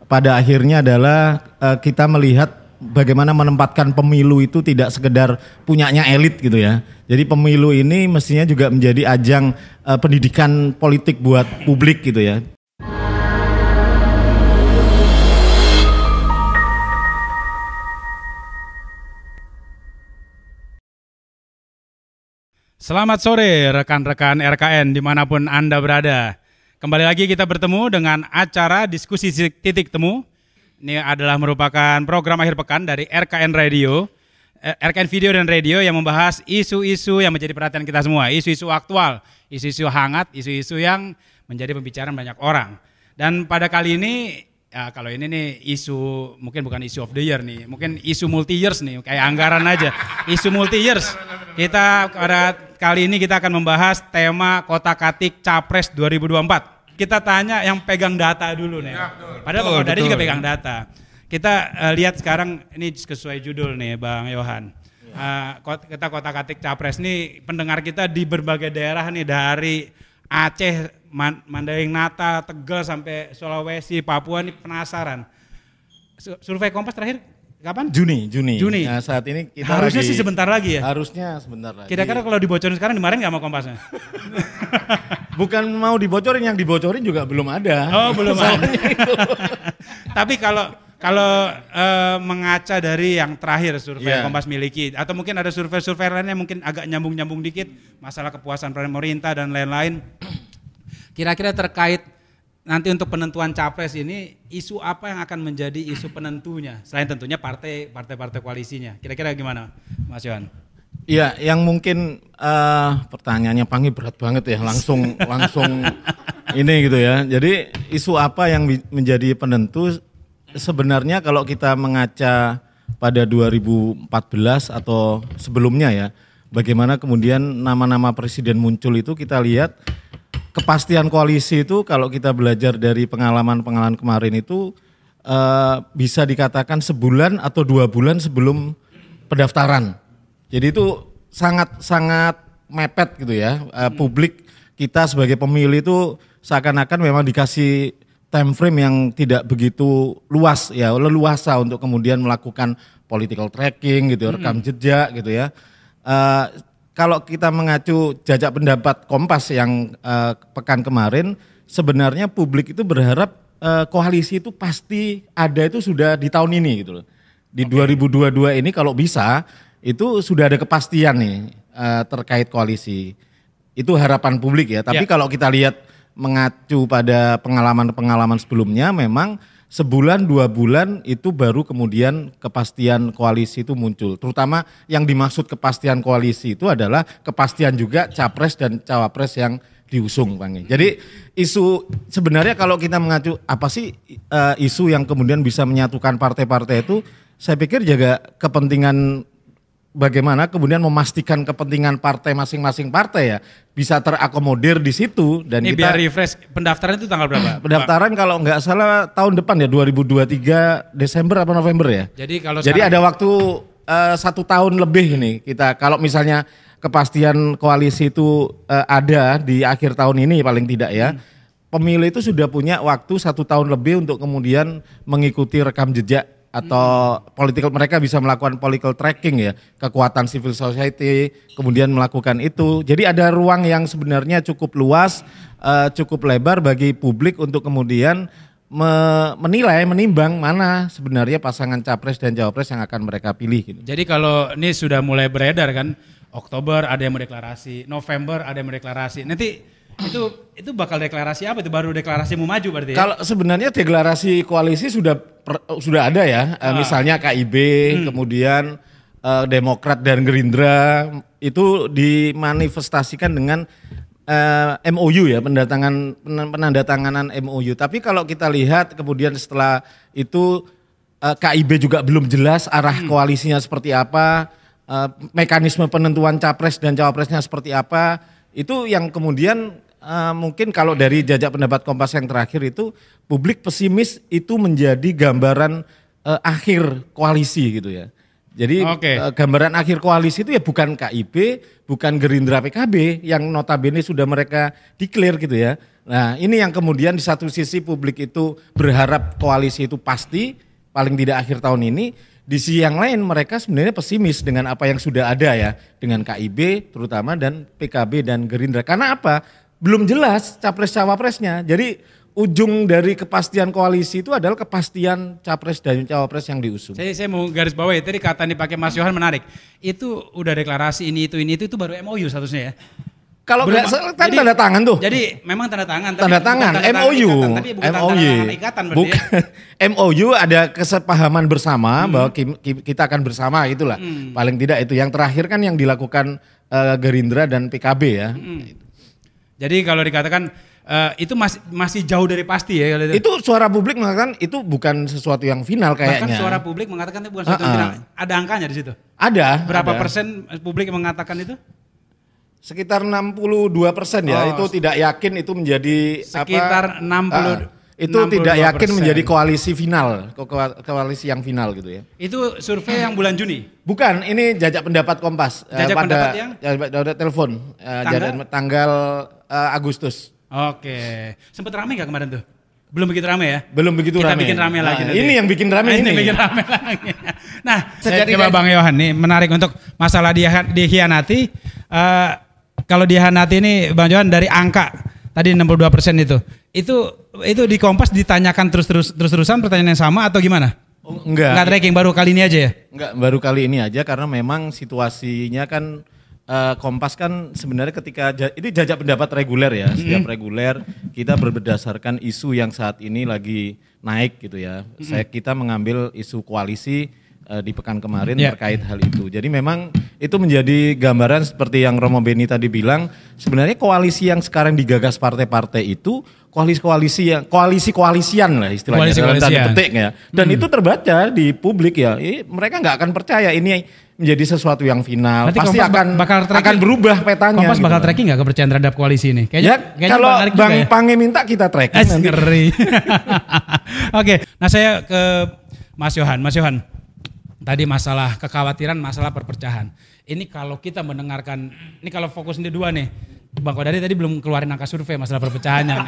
pada akhirnya adalah kita melihat bagaimana menempatkan pemilu itu tidak sekedar punyanya elit gitu ya. Jadi pemilu ini mestinya juga menjadi ajang pendidikan politik buat publik gitu ya. Selamat sore rekan-rekan RKN dimanapun Anda berada. Kembali lagi kita bertemu dengan acara diskusi titik temu. Ini adalah merupakan program akhir pekan dari RKN Radio, RKN Video dan Radio yang membahas isu-isu yang menjadi perhatian kita semua. Isu-isu aktual, isu-isu hangat, isu-isu yang menjadi pembicaraan banyak orang. Dan pada kali ini, ya kalau ini nih isu, mungkin bukan isu of the year nih, mungkin isu multi years nih, kayak anggaran aja. Isu multi years. Kita pada kali ini kita akan membahas tema kotak-katik Capres 2024. Kita tanya yang pegang data dulu nih. Ya, padahal Pak Dadi juga pegang data. Kita lihat sekarang ini sesuai judul nih Bang Yohan. Kita kotak-katik Capres nih, pendengar kita di berbagai daerah nih, dari Aceh, Mandailing Nata, Tegal sampai Sulawesi, Papua nih penasaran. Survei Kompas terakhir kapan? Juni. Nah, saat ini kita harusnya sih sebentar lagi ya. Harusnya sebentar lagi. Kira-kira kalau dibocorin sekarang dimarahin nggak sama Kompasnya? Bukan mau dibocorin, yang dibocorin juga belum ada. Oh, belum ada. Tapi kalau mengaca dari yang terakhir survei Kompas miliki, atau mungkin ada survei-survei lainnya mungkin agak nyambung-nyambung dikit, masalah kepuasan pemerintah dan lain-lain. Kira-kira terkait nanti untuk penentuan capres ini, isu apa yang akan menjadi isu penentunya? Selain tentunya partai-partai koalisinya. Kira-kira gimana, Mas Yohan? Iya, yang mungkin pertanyaannya Pangi berat banget ya, langsung ini gitu ya. Jadi isu apa yang menjadi penentu? Sebenarnya kalau kita mengaca pada 2014 atau sebelumnya ya, bagaimana kemudian nama-nama presiden muncul itu, kita lihat kepastian koalisi itu kalau kita belajar dari pengalaman-pengalaman kemarin itu bisa dikatakan sebulan atau 2 bulan sebelum pendaftaran. Jadi itu sangat mepet gitu ya. Publik kita sebagai pemilih itu seakan-akan memang dikasih time frame yang tidak begitu luas ya, leluasa untuk kemudian melakukan political tracking gitu, rekam jejak gitu ya. Kalau kita mengacu jajak pendapat Kompas yang pekan kemarin, sebenarnya publik itu berharap koalisi itu pasti ada, itu sudah di tahun ini gitu loh. Di 2022 ini kalau bisa itu sudah ada kepastian nih terkait koalisi. Itu harapan publik ya. Tapi kalau kita lihat mengacu pada pengalaman-pengalaman sebelumnya, memang sebulan 2 bulan itu baru kemudian kepastian koalisi itu muncul. Terutama yang dimaksud kepastian koalisi itu adalah kepastian juga capres dan cawapres yang diusung, Bang. Jadi isu sebenarnya kalau kita mengacu apa sih isu yang kemudian bisa menyatukan partai-partai itu, saya pikir jaga kepentingan, bagaimana kemudian memastikan kepentingan partai masing-masing partai ya bisa terakomodir di situ. Dan ini kita biar refresh, pendaftaran itu tanggal berapa? Pendaftaran Pak? Kalau nggak salah tahun depan ya, 2023 Desember atau November ya. Jadi ada waktu 1 tahun lebih ini kita, kalau misalnya kepastian koalisi itu ada di akhir tahun ini paling tidak ya. Pemilih itu sudah punya waktu 1 tahun lebih untuk kemudian mengikuti rekam jejak atau political, mereka bisa melakukan political tracking ya, kekuatan civil society, kemudian melakukan itu. Jadi ada ruang yang sebenarnya cukup luas, cukup lebar bagi publik untuk kemudian menilai, menimbang mana sebenarnya pasangan capres dan cawapres yang akan mereka pilih gitu. Jadi kalau ini sudah mulai beredar kan, Oktober ada yang mau deklarasi, November ada yang mau deklarasi. Nanti itu bakal deklarasi apa? Itu baru deklarasi mau maju berarti ya? Kalau sebenarnya deklarasi koalisi sudah ada ya, misalnya KIB, kemudian Demokrat dan Gerindra itu dimanifestasikan dengan MOU ya, penandatanganan MOU. Tapi kalau kita lihat kemudian setelah itu KIB juga belum jelas arah koalisinya seperti apa, mekanisme penentuan capres dan cawapresnya seperti apa, itu yang kemudian mungkin kalau dari jajak pendapat Kompas yang terakhir itu, publik pesimis itu menjadi gambaran akhir koalisi gitu ya. Jadi gambaran akhir koalisi itu ya bukan KIB, bukan Gerindra PKB yang notabene sudah mereka declare gitu ya. Nah, ini yang kemudian di satu sisi publik itu berharap koalisi itu pasti, paling tidak akhir tahun ini. Di sisi yang lain mereka sebenarnya pesimis dengan apa yang sudah ada ya, dengan KIB terutama dan PKB dan Gerindra. Karena apa? Belum jelas capres-cawapresnya. Jadi ujung dari kepastian koalisi itu adalah kepastian capres dan cawapres yang diusung. Saya mau garis bawahi, tadi kata yang dipakai Mas Yohan menarik. Itu udah deklarasi ini itu baru MOU statusnya ya. Kalau nggak salah kan tanda tangan tuh. Jadi memang tanda tangan. Tanda tangan, MOU. Tapi bukan tanda tangan ikatan berarti bukan. Ya. MOU ada kesepahaman bersama bahwa kita akan bersama itulah. Paling tidak itu. Yang terakhir kan yang dilakukan Gerindra dan PKB ya. Jadi kalau dikatakan itu masih jauh dari pasti ya. Itu suara publik mengatakan itu bukan sesuatu yang final kayaknya. Bahkan suara publik mengatakan itu bukan sesuatu yang final. Ada angkanya di situ? Ada. Berapa persen publik mengatakan itu? Sekitar 62% ya, itu tidak yakin itu menjadi sekitar 60 itu 62%. Tidak yakin menjadi koalisi final, koalisi yang final gitu ya. Itu survei yang bulan Juni? Bukan, ini jajak pendapat Kompas. Jajak pendapat yang? Jajak pendapat telepon, tanggal Agustus. Oke, sempat ramai nggak kemarin tuh? Belum begitu ramai ya? Belum begitu ramai. Kita bikin ramai lagi nanti. Ini yang bikin ramai ini. Bikin ramai lagi. Nah, coba Bang Yohan nih menarik untuk masalah dikhianati. Kalau dikhianati ini Bang Yohan dari angka tadi 62% itu di Kompas ditanyakan terus-terusan pertanyaan yang sama atau gimana? Enggak tracking, baru kali ini aja ya? Enggak, baru kali ini aja karena memang situasinya kan Kompas kan sebenarnya ketika ini jajak pendapat reguler ya, setiap reguler kita berdasarkan isu yang saat ini lagi naik gitu ya. Kita mengambil isu koalisi di pekan kemarin terkait hal itu. Jadi memang itu menjadi gambaran seperti yang Romo Beni tadi bilang, sebenarnya koalisi yang sekarang digagas partai-partai itu koalisian lah istilahnya dalam tanda petik ya. Dan itu terbaca di publik ya. Mereka nggak akan percaya ini menjadi sesuatu yang final. Berarti pasti akan berubah petanya. Kompas bakal tracking nggak kepercayaan terhadap koalisi ini? Kayaknya kalau Bang Pange minta kita tracking nanti. Oke, nah saya ke Mas Yohan. Tadi masalah kekhawatiran, masalah perpecahan. Ini kalau kita mendengarkan, ini kalau fokus ini dua nih, Bang Kodari tadi belum keluarin angka survei masalah perpecahannya.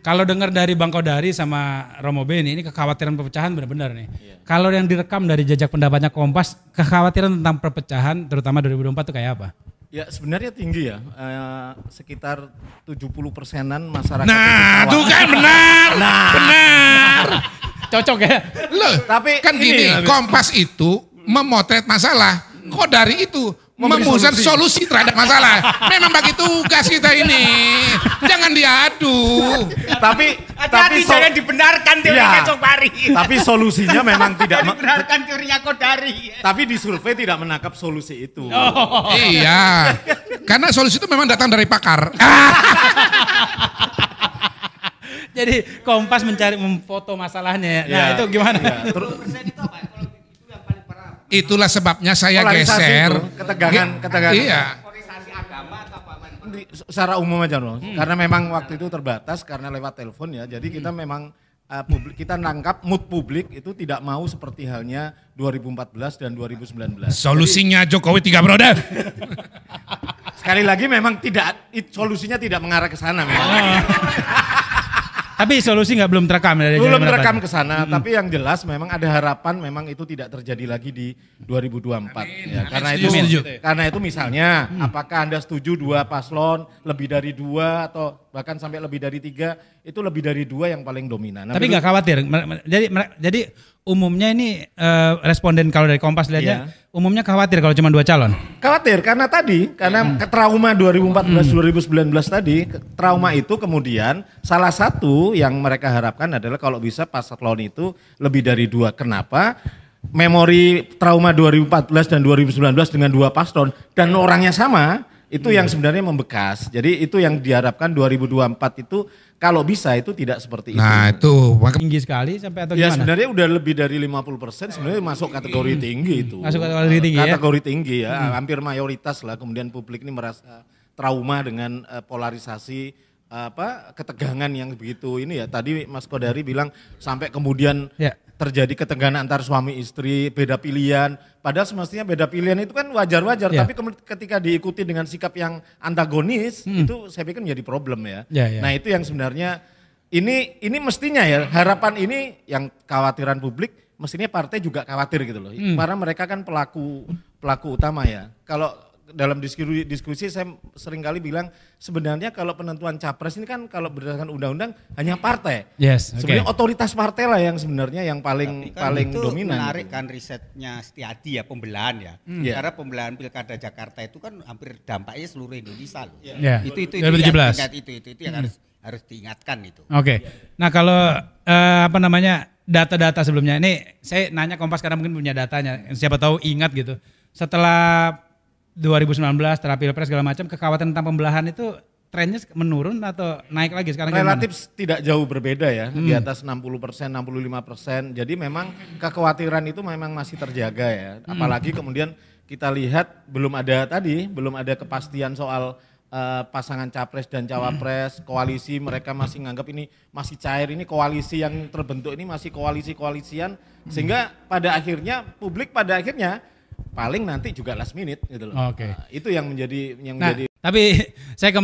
Kalau dengar dari Bang Kodari sama Romo Beni, ini kekhawatiran perpecahan benar-benar nih. Kalau yang direkam dari jajak pendapatnya Kompas, kekhawatiran tentang perpecahan, terutama 2024 itu kayak apa? Ya sebenarnya tinggi ya, sekitar 70%-an masyarakat. Nah, itu kan benar. Benar. Cocok ya? Loh, tapi kan gini, Kompas itu memotret masalah. Kok dari itu memusat solusi terhadap masalah. Memang bagi tugas kita ini. Jangan diadu. Tapi jangan dibenarkan teorinya Kodari. Tapi solusinya memang tidak dibenarkan teorinya Kodari. Tapi di survei tidak menangkap solusi itu. Iya. Karena solusi itu memang datang dari pakar. Jadi Kompas mencari memfoto masalahnya. Nah, itu gimana? Ya, itulah sebabnya saya geser. Ketegangan. Iya. Polarisasi agama atau apa? Secara umum aja loh. Karena memang waktu itu terbatas karena lewat telepon ya. Jadi kita memang publik kita nangkap mood publik itu tidak mau seperti halnya 2014 dan 2019. Solusinya Jokowi 3 periode. Sekali lagi memang solusinya tidak mengarah ke sana memang. Tapi solusi belum terekam ya? Belum terekam ke sana, tapi yang jelas memang ada harapan memang itu tidak terjadi lagi di 2024. Ya, karena itu misalnya apakah Anda setuju 2 paslon lebih dari 2 atau bahkan sampai lebih dari 3, itu lebih dari 2 yang paling dominan. Tapi nggak khawatir. Jadi umumnya ini responden kalau dari Kompas lihatnya umumnya khawatir kalau cuma 2 calon. Khawatir karena trauma 2014-2019 tadi, trauma itu kemudian salah satu yang mereka harapkan adalah kalau bisa paslon itu lebih dari 2. Kenapa? Memori trauma 2014 dan 2019 dengan 2 paslon dan orangnya sama, itu yang sebenarnya membekas. Jadi itu yang diharapkan 2024 itu kalau bisa itu tidak seperti itu. Nah itu. Tinggi sekali sampai atau ya gimana? Sebenarnya udah lebih dari 50% sebenarnya masuk kategori tinggi itu. Masuk kategori tinggi kategori tinggi ya. Hampir mayoritas lah kemudian publik ini merasa trauma dengan polarisasi ketegangan yang begitu ini ya. Tadi Mas Kodari bilang sampai kemudian terjadi ketegangan antar suami istri, beda pilihan. Padahal semestinya beda pilihan itu kan wajar-wajar, tapi ketika diikuti dengan sikap yang antagonis, itu saya pikir menjadi problem ya. Nah itu yang sebenarnya ini mestinya ya, harapan ini yang kekhawatiran publik, mestinya partai juga khawatir gitu loh. Karena mereka kan pelaku utama ya. Kalau dalam diskusi saya sering kali bilang sebenarnya kalau penentuan capres ini kan kalau berdasarkan undang-undang hanya partai. Sebenarnya otoritas partai lah yang sebenarnya yang paling dominan. Menarik kan risetnya Setiadi ya, pembelahan ya. Karena pembelahan Pilkada Jakarta itu kan hampir dampaknya seluruh Indonesia loh. Itu 2017. Itu yang harus diingatkan itu. Nah kalau data-data sebelumnya ini saya nanya Kompas karena mungkin punya datanya. Siapa tahu ingat gitu. Setelah 2019 setelah Pilpres segala macam, kekhawatiran tentang pembelahan itu trennya menurun atau naik lagi sekarang? Relatif tidak jauh berbeda ya, di atas 60%, 65%. Jadi memang kekhawatiran itu memang masih terjaga ya. Apalagi kemudian kita lihat belum ada kepastian soal pasangan capres dan cawapres, koalisi mereka masih nganggap ini masih cair, ini koalisi yang terbentuk ini masih koalisi-koalisian, sehingga pada akhirnya publik paling nanti juga last minute gitu loh. Itu yang menjadi Tapi saya ke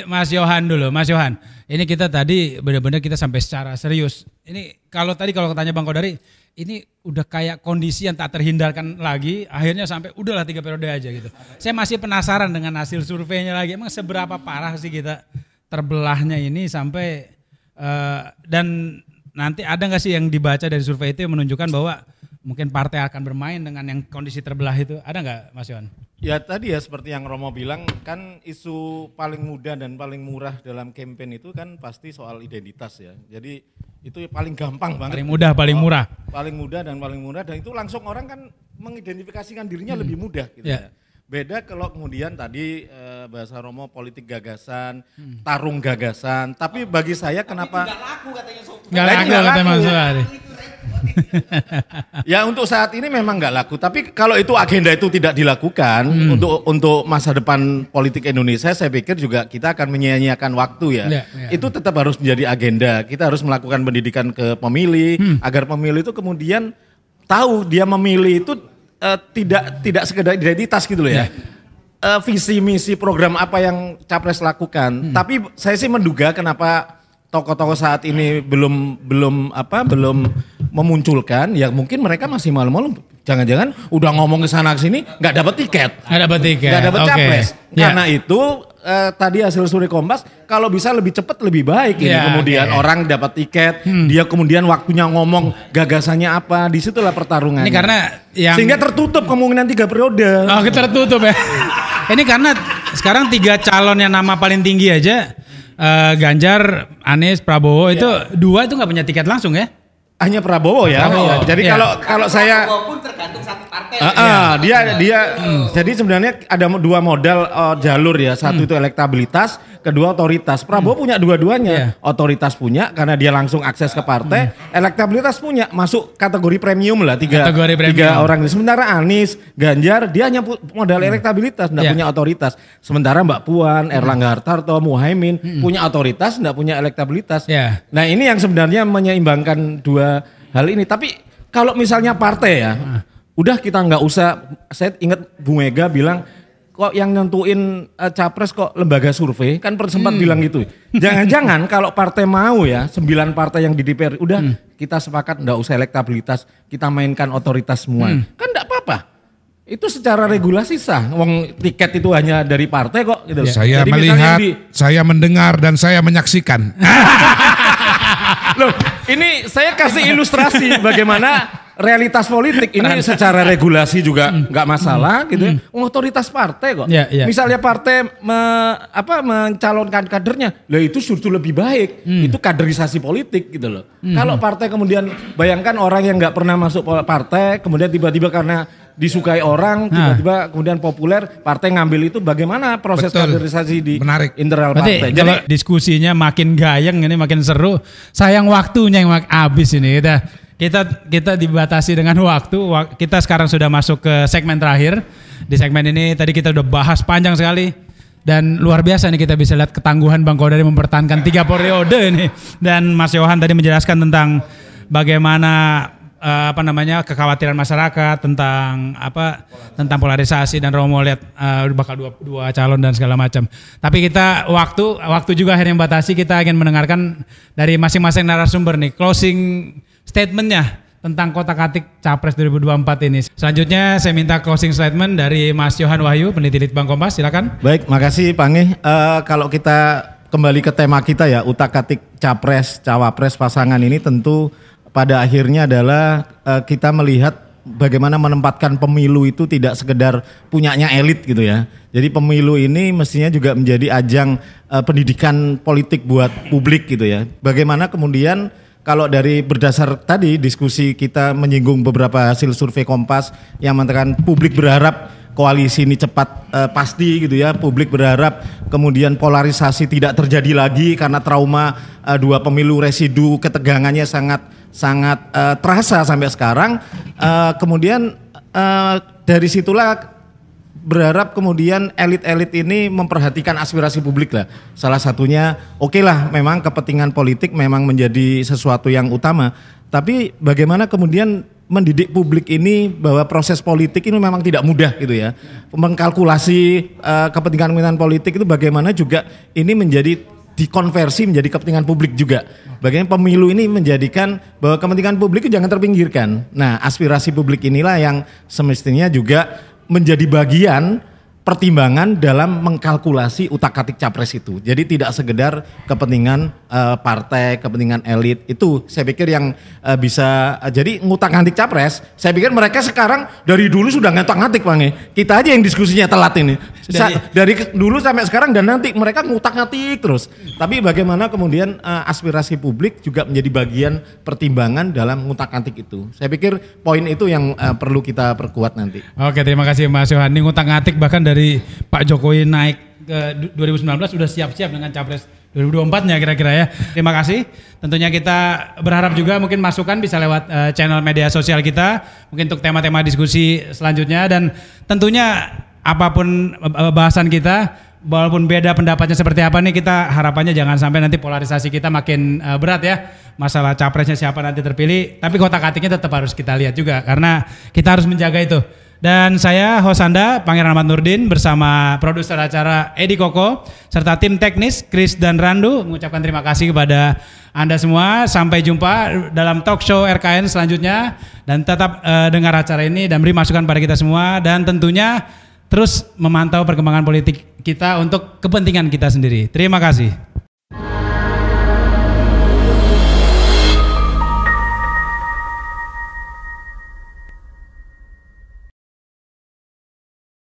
Mas Yohan dulu. Mas Yohan, ini kita tadi benar-benar kita sampai secara serius. Ini kalau katanya Bang Kodari, ini udah kayak kondisi yang tak terhindarkan lagi, akhirnya sampai udahlah 3 periode aja gitu. Saya masih penasaran dengan hasil surveinya lagi. Emang seberapa parah sih kita terbelahnya ini sampai dan nanti ada nggak sih yang dibaca dari survei itu yang menunjukkan bahwa mungkin partai akan bermain dengan yang kondisi terbelah itu, ada nggak Mas Yohan? Ya tadi ya seperti yang Romo bilang kan isu paling mudah dan paling murah dalam campaign itu kan pasti soal identitas ya. Jadi itu paling gampang banget. Paling mudah, paling murah. Paling mudah dan itu langsung orang kan mengidentifikasikan dirinya lebih mudah gitu ya. Beda kalau kemudian tadi bahasa Romo politik gagasan, tarung gagasan. Tapi bagi saya kenapa? Nggak laku katanya. Nggak laku. Ya untuk saat ini memang nggak laku. Tapi kalau itu agenda itu tidak dilakukan untuk masa depan politik Indonesia, saya pikir juga kita akan menyia-nyiakan waktu ya. Itu tetap harus menjadi agenda. Kita harus melakukan pendidikan ke pemilih agar pemilih itu kemudian tahu dia memilih itu tidak sekedar identitas gitu loh ya. Visi misi program apa yang capres lakukan. Tapi saya sih menduga kenapa tokoh-tokoh saat ini belum memunculkan, ya mungkin mereka masih malu-malu. Jangan-jangan udah ngomong ke sana ke sini nggak dapat tiket. Nggak dapat capres. Karena itu tadi hasil survei Kompas, kalau bisa lebih cepat lebih baik ini kemudian orang dapat tiket, dia kemudian waktunya ngomong gagasannya apa, disitulah pertarungannya. Ini karena sehingga tertutup kemungkinan 3 periode. Tertutup ya. Ini karena sekarang 3 calon yang nama paling tinggi aja, Ganjar, Anies, Prabowo itu 2 itu nggak punya tiket langsung ya? Hanya Prabowo ya. Jadi kalau saya Prabowo pun tergantung satu partai. Jadi sebenarnya ada 2 modal jalur ya. Satu itu elektabilitas, kedua otoritas. Prabowo punya dua-duanya. Otoritas punya karena dia langsung akses ke partai, elektabilitas punya, masuk kategori premium lah 3 orang. Sementara Anies, Ganjar dia hanya modal elektabilitas, enggak punya otoritas. Sementara Mbak Puan, Erlangga Hartarto, Muhaimin punya otoritas, enggak punya elektabilitas. Nah, ini yang sebenarnya menyeimbangkan 2 hal ini. Tapi kalau misalnya partai ya, udah kita nggak usah. Saya ingat Bu Mega bilang kok yang nentuin capres kok lembaga survei, kan sempat bilang gitu. Jangan-jangan kalau partai mau ya 9 partai yang di DPR, udah kita sepakat nggak usah elektabilitas, kita mainkan otoritas semua. Kan nggak apa-apa. Itu secara regulasi sah. Wong tiket itu hanya dari partai kok gitu. Saya jadi melihat, saya mendengar dan saya menyaksikan. Loh, ini saya kasih ilustrasi bagaimana realitas politik ini secara regulasi juga nggak masalah gitu ya. Otoritas partai kok. Misalnya partai mencalonkan kadernya, lah itu justru lebih baik. Itu kaderisasi politik gitu loh. Kalau partai kemudian bayangkan orang yang nggak pernah masuk partai, kemudian tiba-tiba karena disukai orang, tiba-tiba kemudian populer, partai ngambil itu, bagaimana proses kaderisasi di internal partai. Jadi kalau diskusinya makin gayeng ini makin seru, sayang waktunya yang habis ini kita dibatasi dengan waktu. Kita sekarang sudah masuk ke segmen terakhir. Di segmen ini tadi kita udah bahas panjang sekali dan luar biasa nih, kita bisa lihat ketangguhan Bang Kodari mempertahankan 3 periode ini. Dan Mas Yohan tadi menjelaskan tentang bagaimana kekhawatiran masyarakat tentang tentang polarisasi dan Romo lihat bakal dua calon dan segala macam. Tapi kita waktu juga akhirnya membatasi, kita ingin mendengarkan dari masing-masing narasumber nih closing statementnya tentang kotak-atik Capres 2024 ini. Selanjutnya saya minta closing statement dari Mas Yohan Wahyu, peneliti Litbang Kompas, silakan. Baik, makasih Pange. Kalau kita kembali ke tema kita ya, utak-atik Capres, Cawapres pasangan ini tentu pada akhirnya adalah kita melihat bagaimana menempatkan pemilu itu tidak sekedar punyanya elit gitu ya. Jadi pemilu ini mestinya juga menjadi ajang pendidikan politik buat publik gitu ya. Bagaimana kemudian kalau dari berdasar tadi diskusi kita menyinggung beberapa hasil survei Kompas yang mengatakan publik berharap koalisi ini cepat pasti gitu ya. Publik berharap kemudian polarisasi tidak terjadi lagi karena trauma dua pemilu residu ketegangannya sangat terasa sampai sekarang. Kemudian dari situlah berharap kemudian elit-elit ini memperhatikan aspirasi publik lah. Salah satunya oke lah, memang kepentingan politik memang menjadi sesuatu yang utama. Tapi bagaimana kemudian mendidik publik ini bahwa proses politik ini memang tidak mudah gitu ya. Mengkalkulasi kepentingan politik itu bagaimana juga ini menjadi dikonversi menjadi kepentingan publik juga. Bagaimana pemilu ini menjadikan bahwa kepentingan publik itu jangan terpinggirkan. Nah, aspirasi publik inilah yang semestinya juga menjadi bagian pertimbangan dalam mengkalkulasi utak-atik Capres itu. Jadi tidak sekedar kepentingan partai, kepentingan elit, itu saya pikir yang bisa jadi ngutak-ngatik Capres. Saya pikir mereka sekarang dari dulu sudah ngutak-ngatik Bang. Kita aja yang diskusinya telat ini. Dari dulu sampai sekarang dan nanti mereka ngutak-ngatik terus. Tapi bagaimana kemudian aspirasi publik juga menjadi bagian pertimbangan dalam ngutak-ngatik itu. Saya pikir poin itu yang perlu kita perkuat nanti. Oke, terima kasih Mas Yohan. Ini ngutak-ngatik bahkan dari Pak Jokowi naik ke 2019 sudah siap-siap dengan Capres 2024-nya kira-kira ya. Terima kasih. Tentunya kita berharap juga mungkin masukan bisa lewat channel media sosial kita, mungkin untuk tema-tema diskusi selanjutnya, dan tentunya apapun bahasan kita, walaupun beda pendapatnya seperti apa nih, kita harapannya jangan sampai nanti polarisasi kita makin berat ya. Masalah capresnya siapa nanti terpilih, tapi kotak-atiknya tetap harus kita lihat juga karena kita harus menjaga itu. Dan saya host Anda, Pangeran Ahmad Nurdin, bersama produser acara Edi Koko serta tim teknis Chris dan Randu mengucapkan terima kasih kepada Anda semua. Sampai jumpa dalam talk show RKN selanjutnya, dan tetap dengar acara ini dan beri masukan pada kita semua, dan tentunya terus memantau perkembangan politik kita untuk kepentingan kita sendiri. Terima kasih.